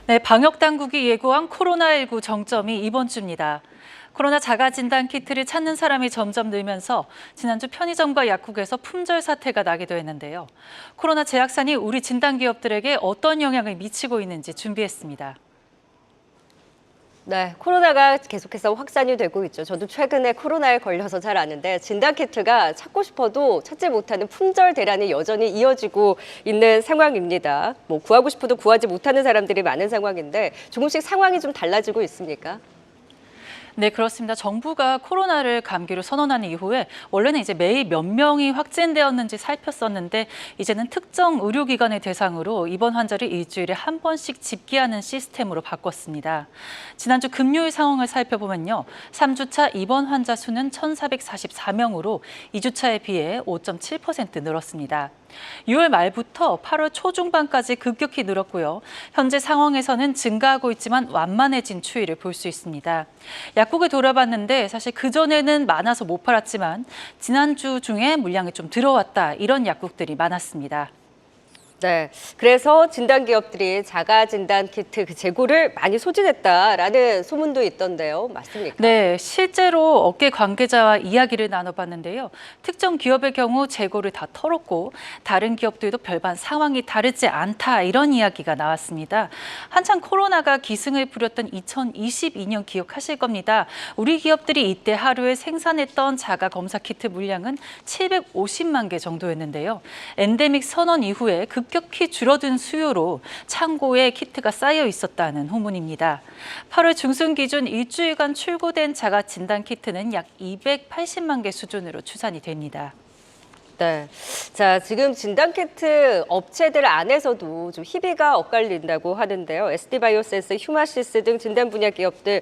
네, 방역당국이 예고한 코로나19 정점이 이번 주입니다. 코로나 자가진단 키트를 찾는 사람이 점점 늘면서 지난주 편의점과 약국에서 품절 사태가 나기도 했는데요. 코로나 제약산이 우리 진단기업들에게 어떤 영향을 미치고 있는지 준비했습니다. 네, 코로나가 계속해서 확산이 되고 있죠. 저도 최근에 코로나에 걸려서 잘 아는데 진단키트가 찾고 싶어도 찾지 못하는 품절 대란이 여전히 이어지고 있는 상황입니다. 구하고 싶어도 구하지 못하는 사람들이 많은 상황인데 조금씩 상황이 좀 달라지고 있습니까? 네, 그렇습니다. 정부가 코로나를 감기로 선언한 이후에 원래는 이제 매일 몇 명이 확진되었는지 살폈었는데 이제는 특정 의료기관을 대상으로 입원 환자를 일주일에 한 번씩 집계하는 시스템으로 바꿨습니다. 지난주 금요일 상황을 살펴보면요. 3주차 입원 환자 수는 1,444명으로 2주차에 비해 5.7% 늘었습니다. 6월 말부터 8월 초중반까지 급격히 늘었고요. 현재 상황에서는 증가하고 있지만 완만해진 추이를 볼 수 있습니다. 약국을 돌아봤는데 사실 그전에는 많아서 못 팔았지만 지난주 중에 물량이 좀 들어왔다 이런 약국들이 많았습니다. 네, 그래서 진단기업들이 자가진단 키트 재고를 많이 소진했다라는 소문도 있던데요. 맞습니까? 네, 실제로 업계 관계자와 이야기를 나눠봤는데요. 특정 기업의 경우 재고를 다 털었고 다른 기업들도 별반 상황이 다르지 않다 이런 이야기가 나왔습니다. 한창 코로나가 기승을 부렸던 2022년 기억하실 겁니다. 우리 기업들이 이때 하루에 생산했던 자가 검사 키트 물량은 750만 개 정도였는데요. 엔데믹 선언 이후에 급격히 줄어든 수요로 창고에 키트가 쌓여 있었다는 후문입니다. 8월 중순 기준 일주일간 출고된 자가 진단 키트는 약 280만 개 수준으로 추산이 됩니다. 네. 자, 지금 진단키트 업체들 안에서도 좀 희비가 엇갈린다고 하는데요. SD바이오센스, 휴마시스 등 진단 분야 기업들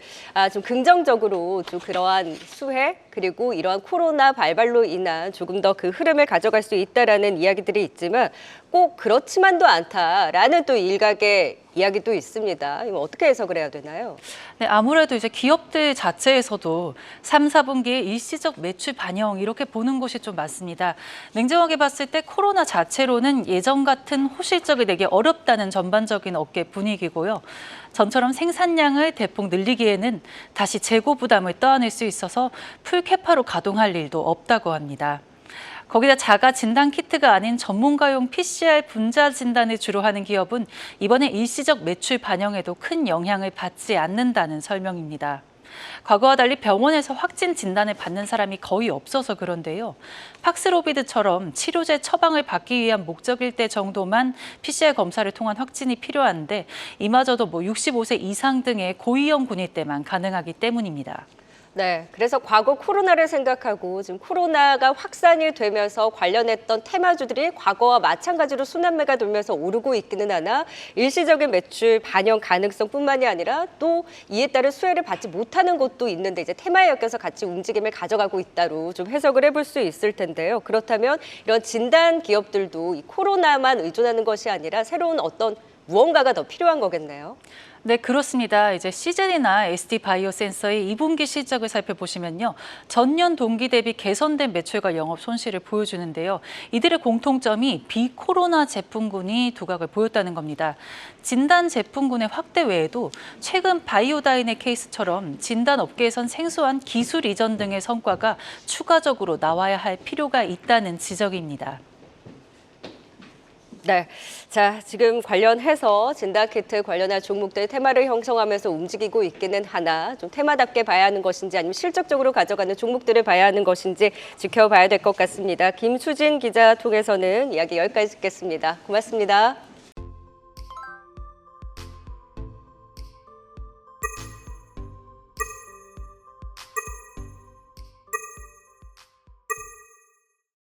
좀 긍정적으로 좀 그러한 수혜 그리고 이러한 코로나 발발로 인한 조금 더 그 흐름을 가져갈 수 있다라는 이야기들이 있지만 꼭 그렇지만도 않다라는 또 일각의 이야기도 있습니다. 이거 어떻게 해석을 해야 되나요? 네, 아무래도 이제 기업들 자체에서도 3, 4분기에 일시적 매출 반영 이렇게 보는 곳이 좀 많습니다. 냉정하게 봤을 때 코로나 자체로는 예전 같은 호실적을 내기 어렵다는 전반적인 업계 분위기고요. 전처럼 생산량을 대폭 늘리기에는 다시 재고 부담을 떠안을 수 있어서 풀캐파로 가동할 일도 없다고 합니다. 거기다 자가 진단 키트가 아닌 전문가용 PCR 분자 진단을 주로 하는 기업은 이번에 일시적 매출 반영에도 큰 영향을 받지 않는다는 설명입니다. 과거와 달리 병원에서 확진 진단을 받는 사람이 거의 없어서 그런데요. 팍스로비드처럼 치료제 처방을 받기 위한 목적일 때 정도만 PCR 검사를 통한 확진이 필요한데 이마저도 65세 이상 등의 고위험 군일 때만 가능하기 때문입니다. 네, 그래서 과거 코로나를 생각하고 지금 코로나가 확산이 되면서 관련했던 테마주들이 과거와 마찬가지로 순환매가 돌면서 오르고 있기는 하나 일시적인 매출 반영 가능성뿐만이 아니라 또 이에 따른 수혜를 받지 못하는 곳도 있는데 이제 테마에 엮여서 같이 움직임을 가져가고 있다로 좀 해석을 해볼 수 있을 텐데요. 그렇다면 이런 진단 기업들도 이 코로나만 의존하는 것이 아니라 새로운 어떤 무언가가 더 필요한 거겠네요. 네, 그렇습니다. 이제 시젠이나 SD바이오센서의 2분기 실적을 살펴보시면요. 전년 동기 대비 개선된 매출과 영업 손실을 보여주는데요. 이들의 공통점이 비코로나 제품군이 두각을 보였다는 겁니다. 진단 제품군의 확대 외에도 최근 바이오다인의 케이스처럼 진단 업계에선 생소한 기술 이전 등의 성과가 추가적으로 나와야 할 필요가 있다는 지적입니다. 네, 자 지금 관련해서 진단키트 관련한 종목들 테마를 형성하면서 움직이고 있기는 하나 좀 테마답게 봐야 하는 것인지 아니면 실적적으로 가져가는 종목들을 봐야 하는 것인지 지켜봐야 될 것 같습니다. 김수진 기자 통해서는 이야기 여기까지 듣겠습니다. 고맙습니다.